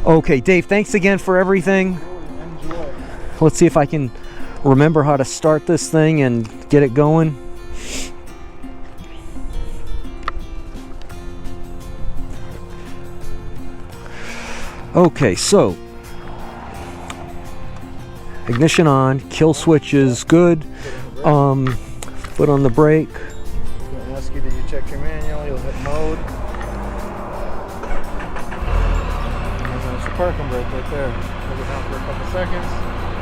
Okay, Dave, thanks again for everything. Enjoy. Let's see if I can remember how to start this thing and get it going. Okay, so ignition on, kill switch is good. Foot on the brake. It's going to ask you, did you check your manual? You'll hit mode. And there's your parking brake right there. Hold it down for a couple seconds.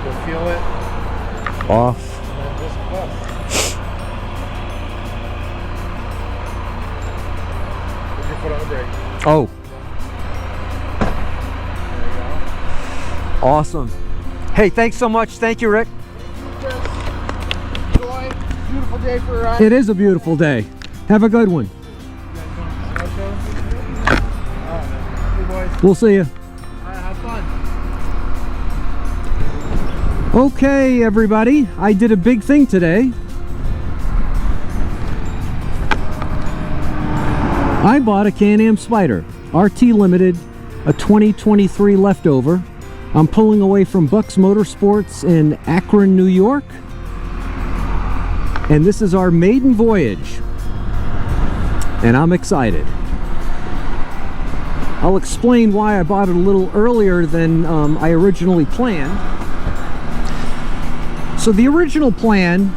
You'll feel it. Off. And then just press. Put your foot on the brake. Oh, There you go. awesome. Hey, thanks so much. Thank you, Rick. Enjoy. Beautiful day for a ride. It is a beautiful day. Have a good one. Hey boys. We'll see you. Alright, have fun. Okay, everybody. I did a big thing today. I bought a Can-Am Spyder RT Limited, a 2023 leftover. I'm pulling away from Bucks Motorsports in Akron, New York. And this is our maiden voyage. And I'm excited. I'll explain why I bought it a little earlier than I originally planned. So the original plan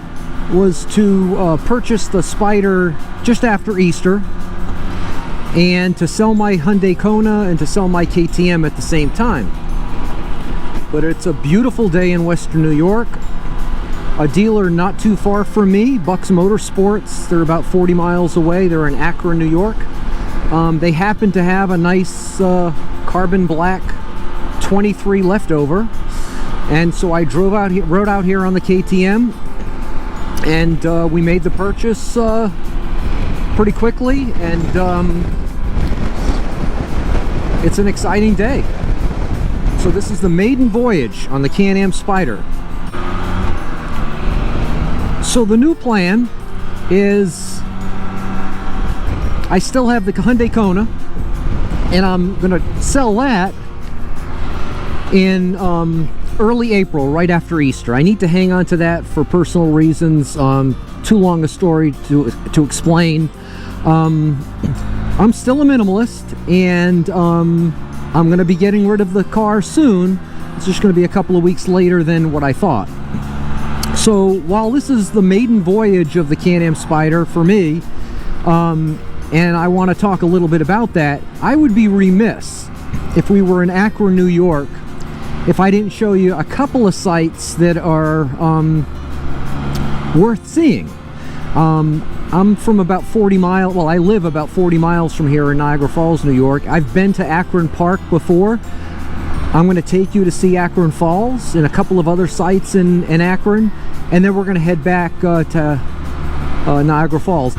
was to purchase the Spyder just after Easter and to sell my Hyundai Kona and to sell my KTM at the same time. But it's a beautiful day in Western New York. A dealer not too far from me, Bucks Motorsports, they're about 40 miles away. They're in Akron, New York. They happen to have a nice carbon black 23 leftover. And so I rode out here on the KTM, and we made the purchase pretty quickly, and it's an exciting day. So this is the maiden voyage on the Can-Am Spyder. So the new plan is I still have the Hyundai Kona, and I'm gonna sell that in early April, right after Easter. I need to hang on to that for personal reasons. Too long a story to explain. I'm still a minimalist, and I'm going to be getting rid of the car soon. It's just going to be a couple of weeks later than what I thought. So while this is the maiden voyage of the Can-Am Spyder for me, and I want to talk a little bit about that, I would be remiss if we were in Akron, New York, if I didn't show you a couple of sites that are worth seeing. I'm from about 40 miles, well, I live about 40 miles from here in Niagara Falls, New York. I've been to Akron Park before. I'm going to take you to see Akron Falls and a couple of other sites in Akron, and then we're going to head back to Niagara Falls.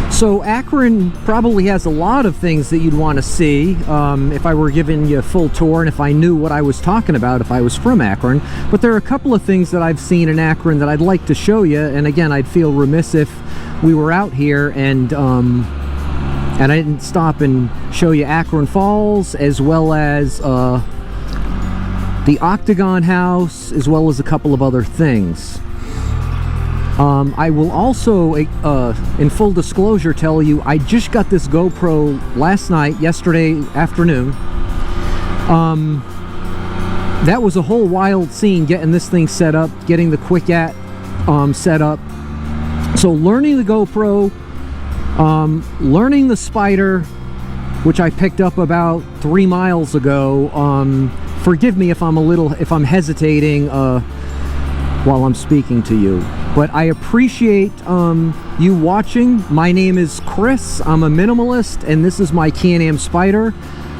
So Akron probably has a lot of things that you'd want to see if I were giving you a full tour and if I knew what I was talking about if I was from Akron. But there are a couple of things that I've seen in Akron that I'd like to show you. And again, I'd feel remiss if we were out here and I didn't stop and show you Akron Falls, as well as the Octagon House, as well as a couple of other things. I will also, in full disclosure, tell you I just got this GoPro yesterday afternoon. That was a whole wild scene, getting this thing set up, getting the Quick-At set up. So learning the GoPro, learning the Spyder, which I picked up about 3 miles ago. Forgive me if I'm hesitating while I'm speaking to you. But I appreciate you watching. My name is Chris. I'm a minimalist, and this is my Can-Am Spyder.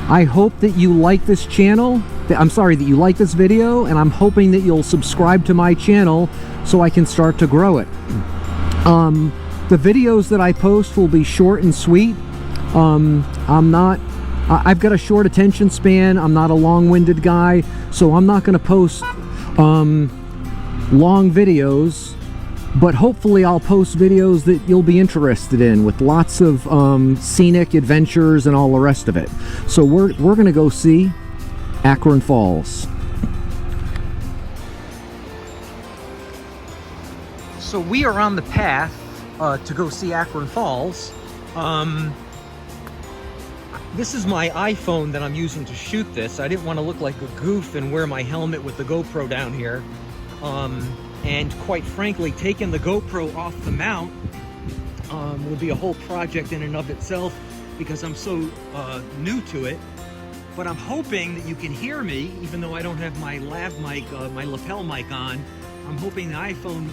I hope that you like this channel. I'm sorry, that you like this video, and I'm hoping that you'll subscribe to my channel so I can start to grow it. The videos that I post will be short and sweet. I've got a short attention span. I'm not a long-winded guy, so I'm not going to post long videos. but hopefully I'll post videos that you'll be interested in with lots of scenic adventures and all the rest of it. So we're gonna go see Akron Falls. So we are on the path to go see Akron Falls. This is my iPhone that I'm using to shoot this. I didn't want to look like a goof and wear my helmet with the GoPro down here. And quite frankly, taking the GoPro off the mount would be a whole project in and of itself because I'm so new to it. But I'm hoping that you can hear me, even though I don't have my lav mic, my lapel mic on. I'm hoping the iPhone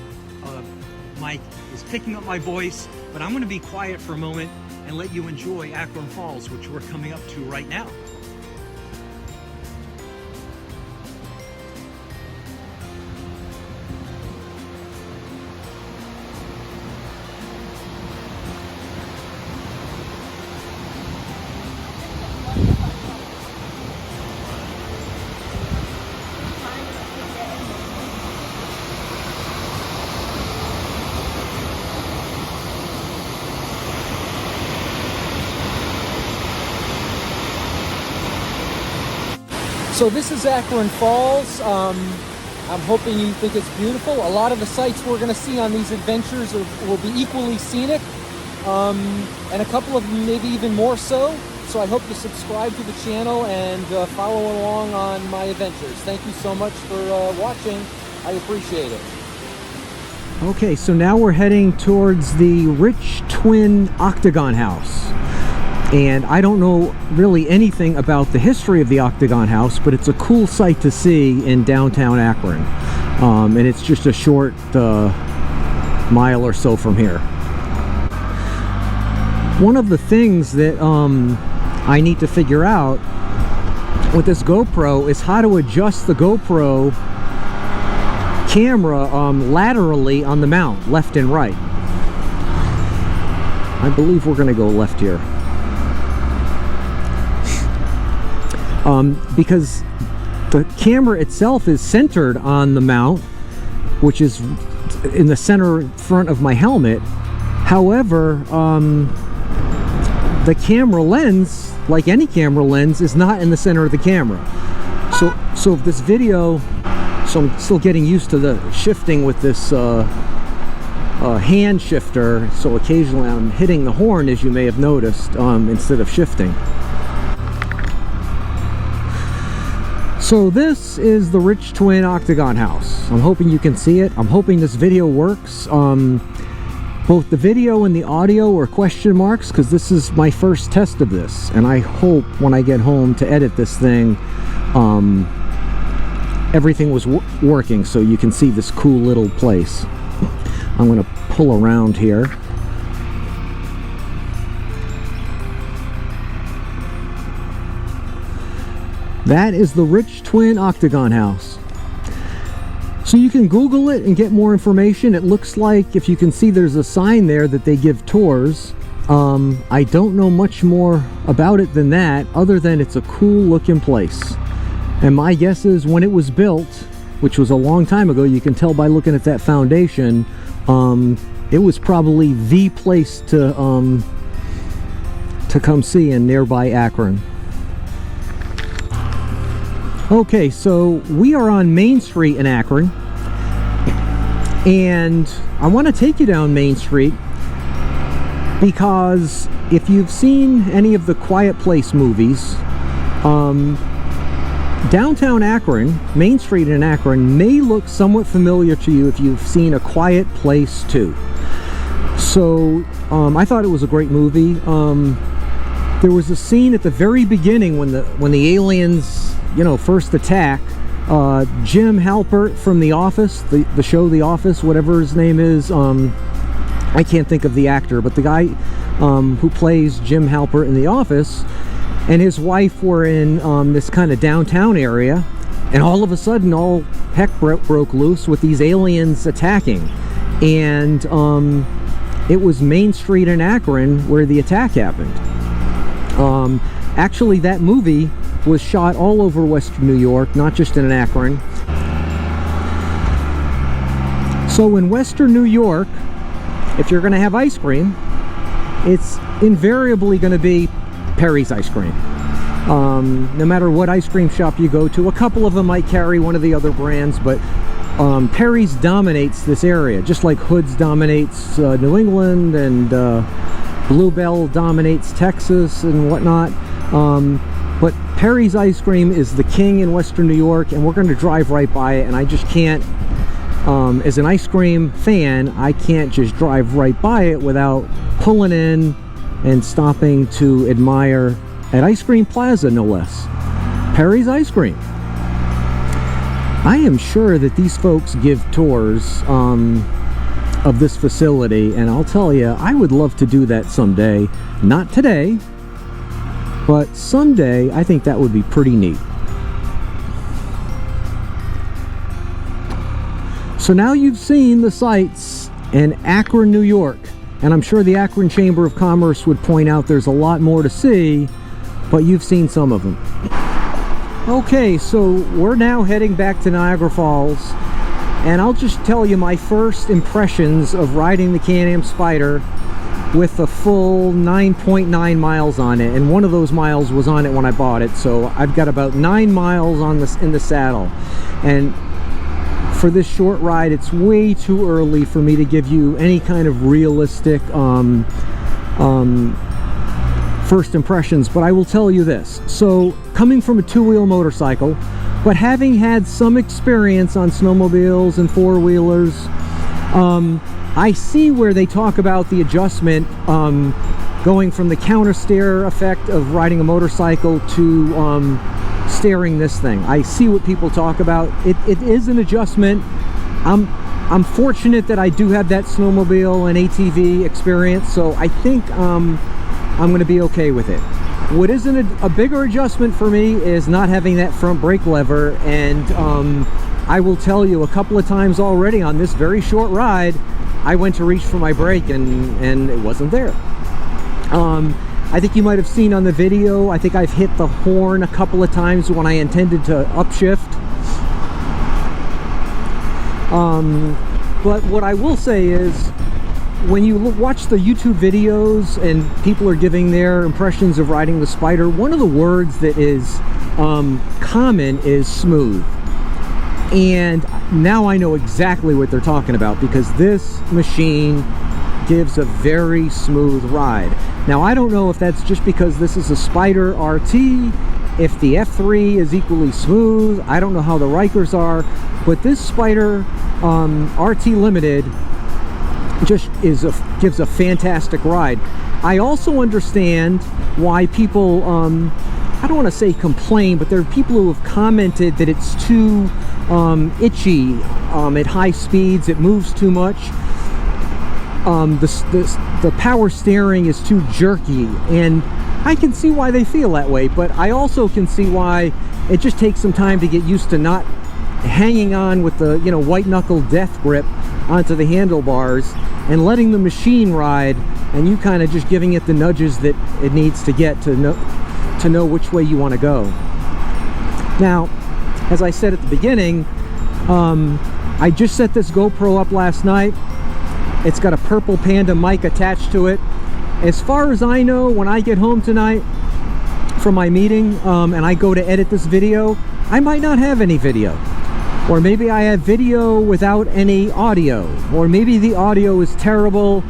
mic is picking up my voice, but I'm going to be quiet for a moment and let you enjoy Akron Falls, which we're coming up to right now. So this is Akron Falls. I'm hoping you think it's beautiful. A lot of the sights we're going to see on these adventures will be equally scenic, and a couple of them maybe even more so. So I hope you subscribe to the channel and follow along on my adventures. Thank you so much for watching. I appreciate it. Okay, so now we're heading towards the rich twin Octagon House. And I don't know really anything about the history of the Octagon House, but it's a cool sight to see in downtown Akron. And it's just a short mile or so from here. One of the things that I need to figure out with this GoPro is how to adjust the GoPro camera laterally on the mount, left and right. I believe we're going to go left here. Because the camera itself is centered on the mount, which is in the center front of my helmet. However, the camera lens, like any camera lens, is not in the center of the camera. So if this video, so I'm still getting used to the shifting with this hand shifter, so occasionally I'm hitting the horn, as you may have noticed, instead of shifting. So this is the rich twin Octagon House. I'm hoping you can see it. I'm hoping this video works. Both the video and the audio are question marks because this is my first test of this, and I hope when I get home to edit this thing, everything was working so you can see this cool little place. I'm going to pull around here. That is the rich twin Octagon House. So you can Google it and get more information. It looks like, if you can see, there's a sign there that they give tours. I don't know much more about it than that, other than it's a cool looking place. And my guess is when it was built, which was a long time ago, you can tell by looking at that foundation, it was probably the place to come see in nearby Akron. Okay, so we are on Main Street in Akron, and I want to take you down Main Street because if you've seen any of the Quiet Place movies, downtown Akron, Main Street in Akron, may look somewhat familiar to you if you've seen A Quiet Place 2. So I thought it was a great movie. There was a scene at the very beginning when the aliens, first attack. Jim Halpert from The Office, the show The Office, whatever his name is, I can't think of the actor, but the guy who plays Jim Halpert in The Office, and his wife were in this kind of downtown area, and all of a sudden all heck broke loose with these aliens attacking, and it was Main Street in Akron where the attack happened. Actually, that movie was shot all over Western New York, not just in Akron. So in Western New York, if you're going to have ice cream, it's invariably going to be Perry's ice cream. No matter what ice cream shop you go to, a couple of them might carry one of the other brands, but Perry's dominates this area, just like Hood's dominates New England, and Bluebell dominates Texas and whatnot. But Perry's ice cream is the king in Western New York, and we're going to drive right by it, and I just can't, as an ice cream fan, I can't just drive right by it without pulling in and stopping to admire at Ice Cream Plaza, no less, Perry's ice cream. I am sure that these folks give tours of this facility, and I'll tell you, I would love to do that someday. Not today, but someday. I think that would be pretty neat. So now you've seen the sights in Akron, New York, and I'm sure the Akron Chamber of Commerce would point out there's a lot more to see, but you've seen some of them. Okay, so we're now heading back to Niagara Falls, and I'll just tell you my first impressions of riding the Can-Am Spyder with a full 9.9 miles on it, and one of those miles was on it when I bought it, so I've got about 9 miles on this in the saddle. And for this short ride, it's way too early for me to give you any kind of realistic first impressions, but I will tell you this. So coming from a two-wheel motorcycle, but having had some experience on snowmobiles and four-wheelers, I see where they talk about the adjustment going from the counter steer effect of riding a motorcycle to steering this thing. I see what people talk about. It is an adjustment. I'm fortunate that I do have that snowmobile and ATV experience, so I think I'm going to be okay with it. What isn't a bigger adjustment for me is not having that front brake lever, and I will tell you, a couple of times already on this very short ride, I went to reach for my brake and it wasn't there. I think you might have seen on the video, I think I've hit the horn a couple of times when I intended to upshift. But what I will say is, when you watch the YouTube videos and people are giving their impressions of riding the Spyder, one of the words that is common is smooth. And now I know exactly what they're talking about, because this machine gives a very smooth ride. Now, I don't know if that's just because this is a Spyder RT, if the F3 is equally smooth. I don't know how the Rikers are, but this Spyder RT Limited just gives a fantastic ride. I also understand why people, I don't want to say complain, but there are people who have commented that it's too itchy at high speeds, it moves too much. The power steering is too jerky, and I can see why they feel that way, but I also can see why it just takes some time to get used to not hanging on with the, you know, white knuckle death grip onto the handlebars and letting the machine ride, and you kind of just giving it the nudges that it needs to get to know which way you want to go. Now, as I said at the beginning, I just set this GoPro up last night. It's got a purple Panda mic attached to it. As far as I know, when I get home tonight from my meeting and I go to edit this video, I might not have any video. Or maybe I have video without any audio. Or maybe the audio is terrible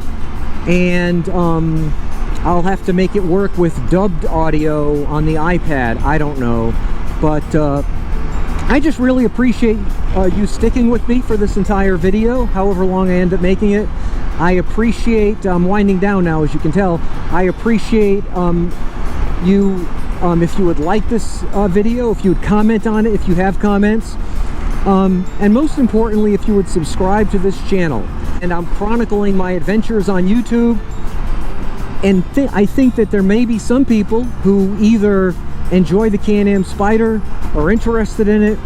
and I'll have to make it work with dubbed audio on the iPad. I don't know. But I just really appreciate you sticking with me for this entire video, however long I end up making it. I appreciate, I'm winding down now, as you can tell. I appreciate you, if you would like this video, if you would comment on it, if you have comments. And most importantly, if you would subscribe to this channel. And I'm chronicling my adventures on YouTube. And I think that there may be some people who either enjoy the Can-Am Spyder, are interested in it,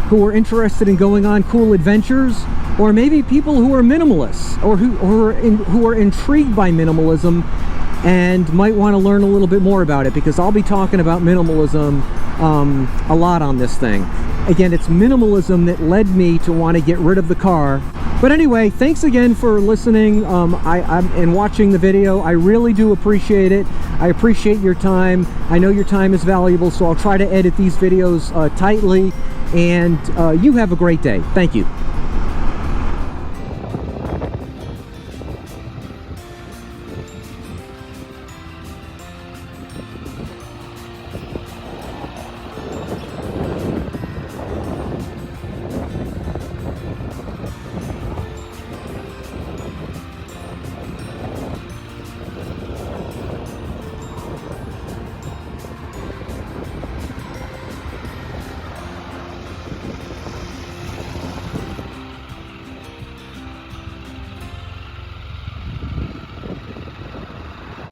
who are interested in going on cool adventures, or maybe people who are minimalists, or who are intrigued by minimalism and might want to learn a little bit more about it, because I'll be talking about minimalism a lot on this thing. Again, it's minimalism that led me to want to get rid of the car, But anyway, thanks again for listening and watching the video. I really do appreciate it. I appreciate your time. I know your time is valuable, so I'll try to edit these videos tightly. And you have a great day. Thank you.